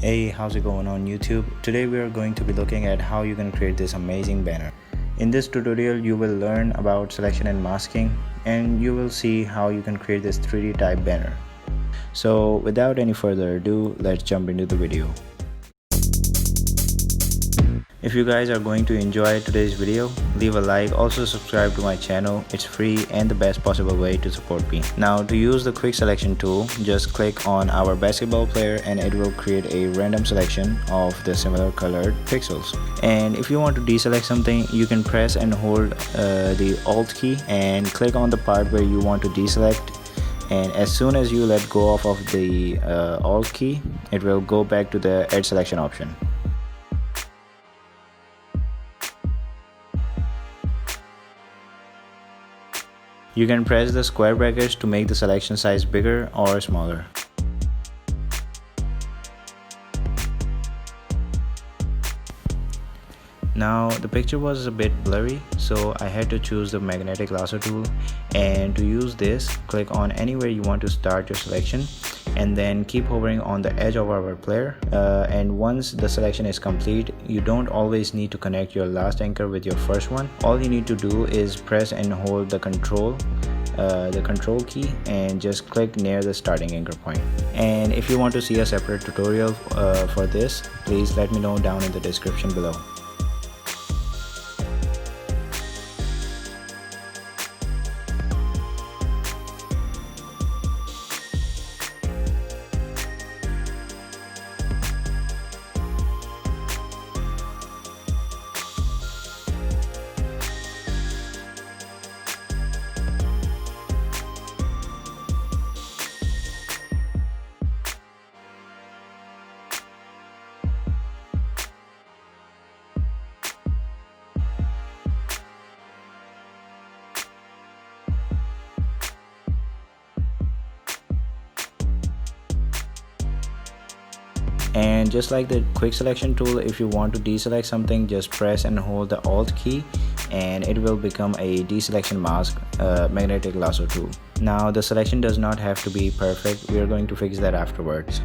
Hey, how's it going on YouTube? Today we are going to be looking at how you can create this amazing banner. In this tutorial you will learn about selection and masking, and you will see how you can create this 3D type banner. So without any further ado, let's jump into the video. If you guys are going to enjoy today's video, leave a like, also subscribe to my channel. It's free and the best possible way to support me. Now to use the quick selection tool, just click on our basketball player and it will create a random selection of the similar colored pixels. And if you want to deselect something, you can press and hold the Alt key and click on the part where you want to deselect. And as soon as you let go of the Alt key, it will go back to the Edge selection option. You can press the square brackets to make the selection size bigger or smaller. Now the picture was a bit blurry, so I had to choose the magnetic lasso tool, and to use this, click on anywhere you want to start your selection and then keep hovering on the edge of our player, and once the selection is complete, you don't always need to connect your last anchor with your first one. All you need to do is press and hold the control key and just click near the starting anchor point. And if you want to see a separate tutorial for this, please let me know down in the description below. And just like the quick selection tool, if you want to deselect something, just press and hold the Alt key and it will become a deselection mask magnetic lasso tool. Now the selection does not have to be perfect, we are going to fix that afterwards.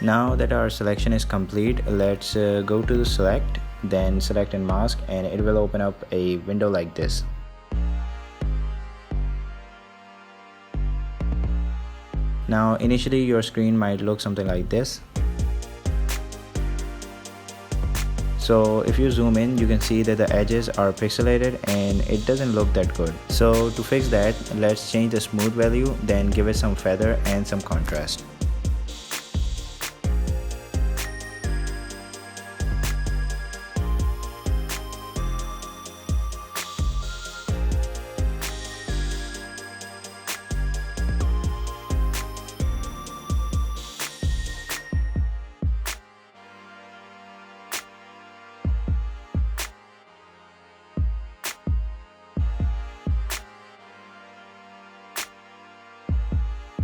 Now that our selection is complete, let's go to the select, then select and mask, and it will open up a window like this. Now initially your screen might look something like this. So if you zoom in, you can see that the edges are pixelated and it doesn't look that good. So to fix that, let's change the smooth value, then give it some feather and some contrast.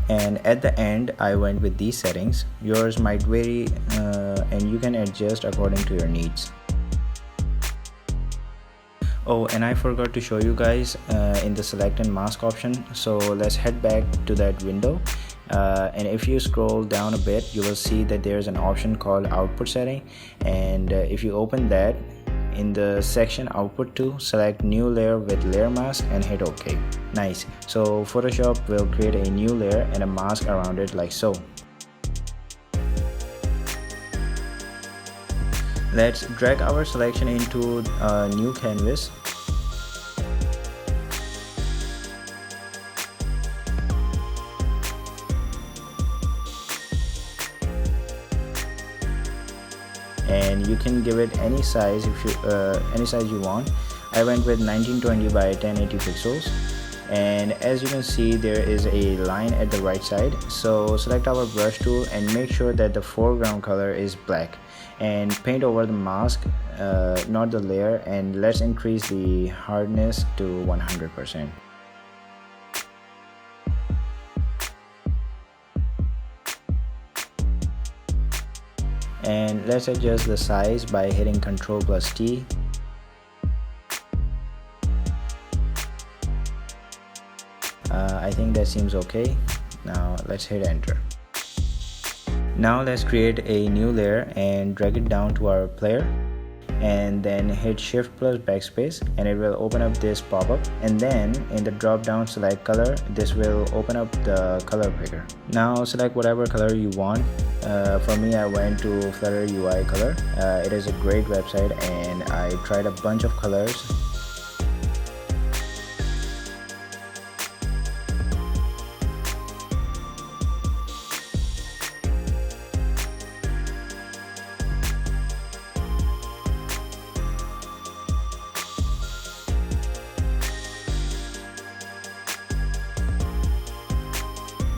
And at the end I went with these settings. Yours might vary and you can adjust according to your needs. Oh, and I forgot to show you guys in the select and mask option, so let's head back to that window, and if you scroll down a bit, you will see that there's an option called output setting, and if you open that, in the section output to, select new layer with layer mask and hit OK. Nice. So Photoshop will create a new layer and a mask around it like so. Let's drag our selection into a new canvas. and you can give it any size if you any size you want. I went with 1920 by 1080 pixels, and as you can see there is a line at the right side. So select our brush tool and make sure that the foreground color is black, and paint over the mask, not the layer, and let's increase the hardness to 100%. And let's adjust the size by hitting Ctrl plus T. I think that seems okay. Now let's hit enter. Now let's create a new layer and drag it down to our player, and then hit shift plus backspace, and it will open up this pop-up, and then in the drop down select color. This will open up the color picker. Now select whatever color you want. For me, I went to Flutter UI color. It is a great website and I tried a bunch of colors.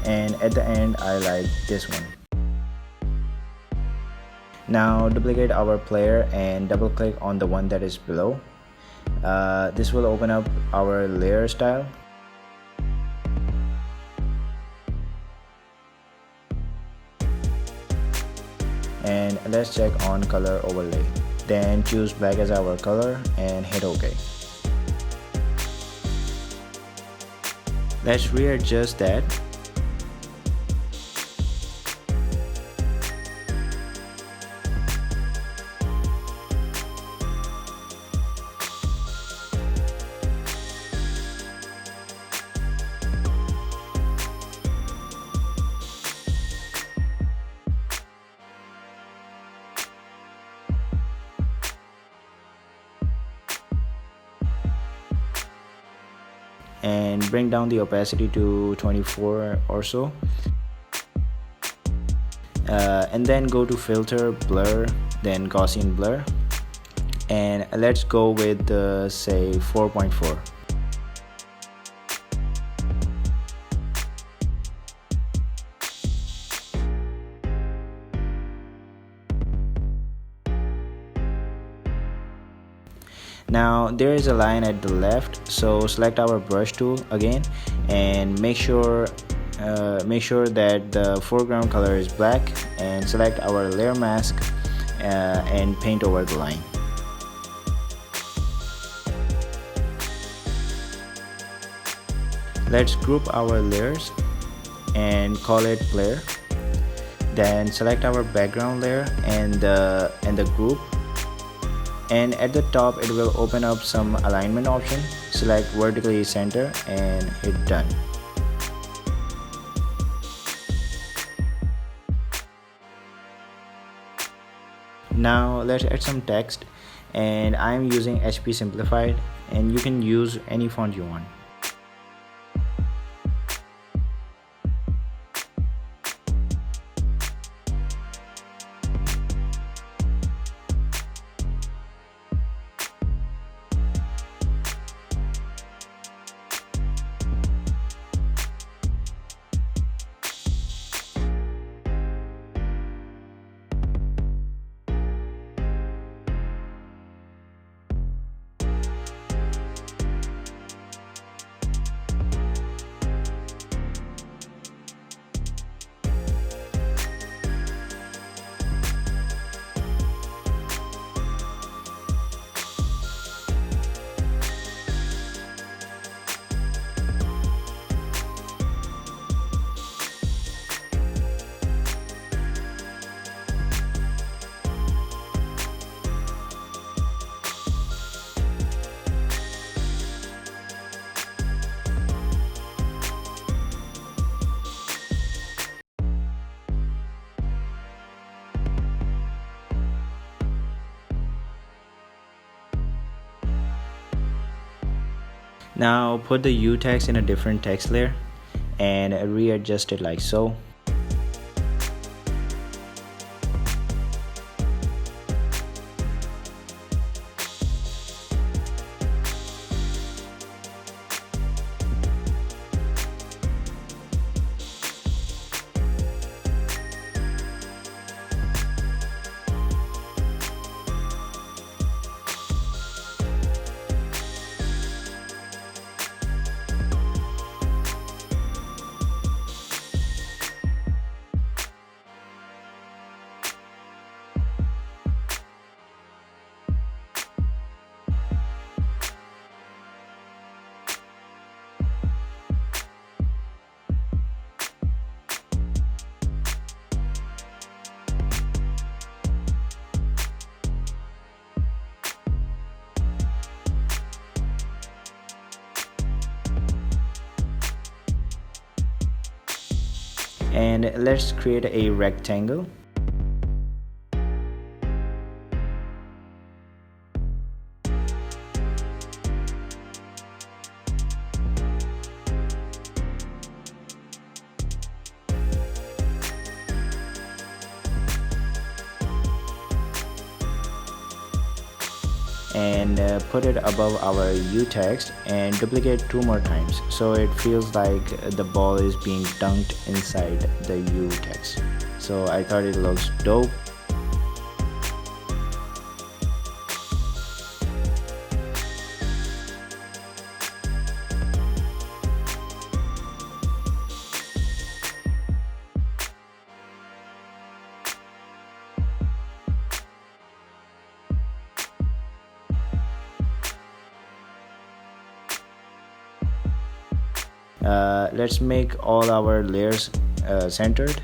And at the end I like this one. Now duplicate our player and double click on the one that is below. This will open up our layer style. And let's check on color overlay. Then choose black as our color and hit OK. Let's readjust that. And bring down the opacity to 24 or so, and then go to filter, blur, then Gaussian blur, and let's go with say 4.4. Now there is a line at the left, so select our brush tool again and make sure that the foreground color is black, and select our layer mask and paint over the line. Let's group our layers and call it player. Then select our background layer and the group. And at the top it will open up some alignment option. Select vertically center and hit done. Now let's add some text, and I'm using HP Simplified, and you can use any font you want. Now put the U text in a different text layer and readjust it like so. And let's create a rectangle. And put it above our U text and duplicate 2 more times so it feels like the ball is being dunked inside the U text. So I thought it looks dope. Let's make all our layers centered.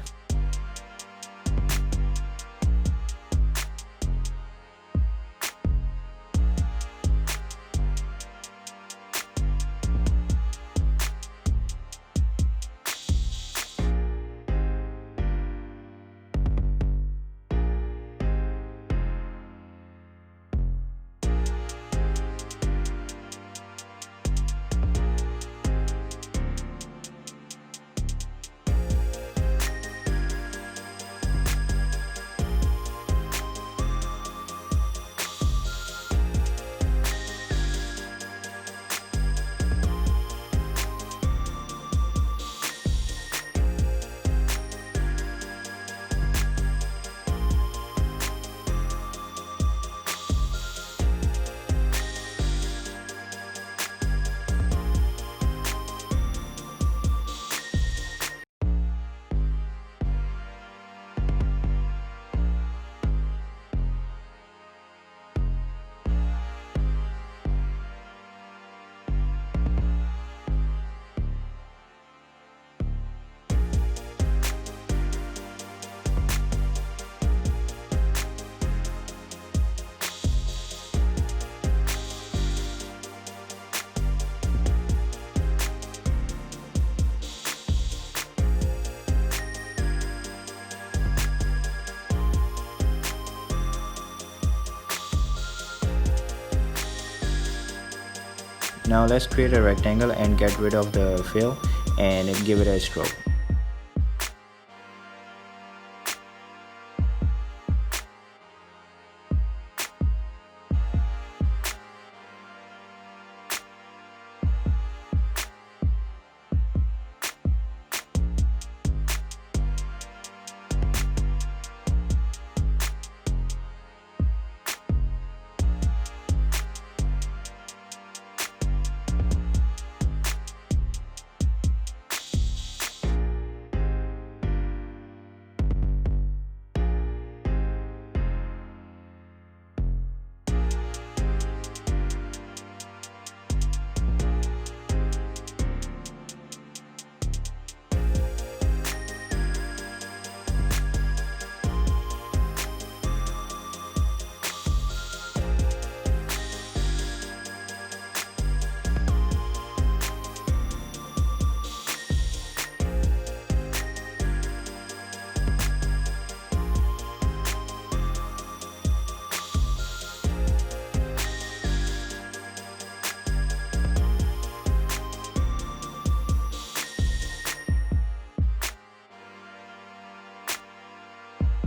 Now let's create a rectangle and get rid of the fill and give it a stroke.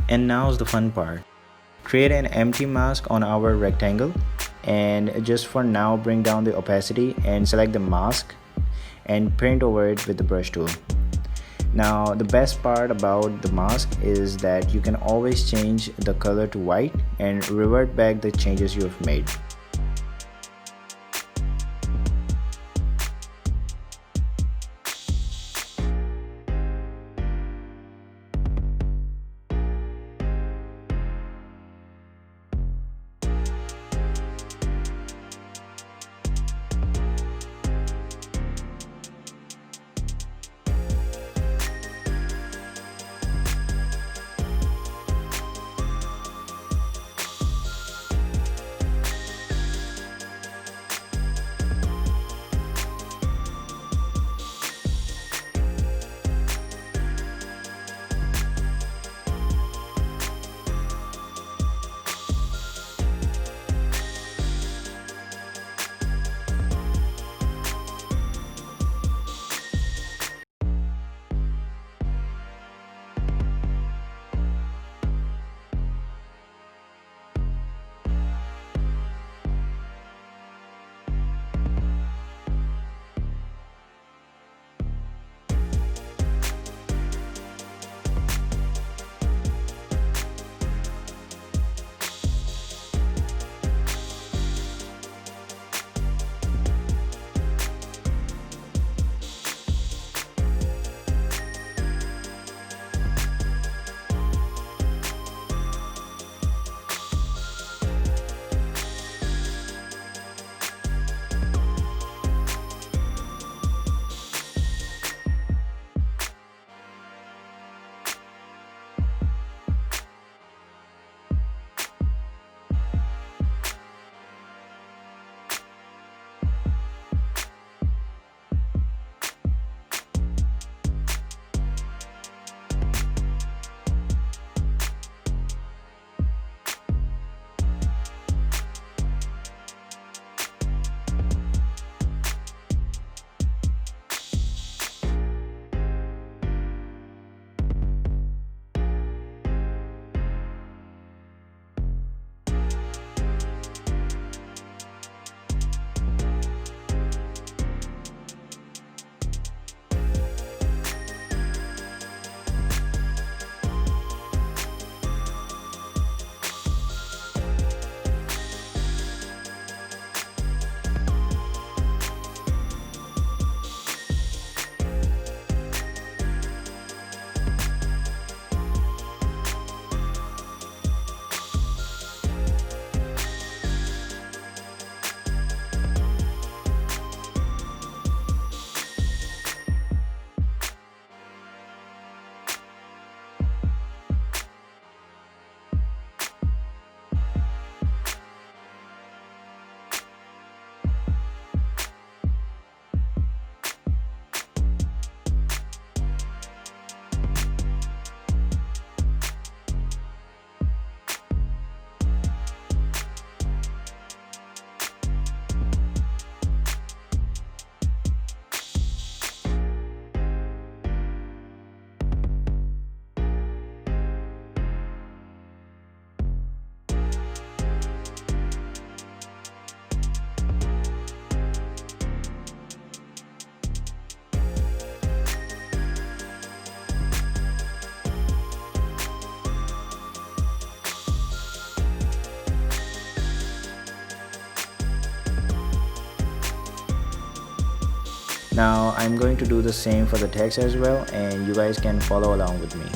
And now's the fun part. Create an empty mask on our rectangle and just for now bring down the opacity and select the mask and paint over it with the brush tool. Now the best part about the mask is that you can always change the color to white and revert back the changes you have made. Now I'm going to do the same for the text as well, and you guys can follow along with me.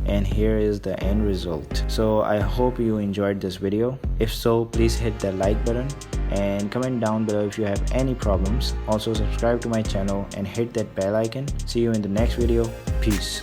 and here is the end result. So I hope you enjoyed this video. If so, please hit the like button and comment down below if you have any problems. Also subscribe to my channel and hit that bell icon. See you in the next video. Peace.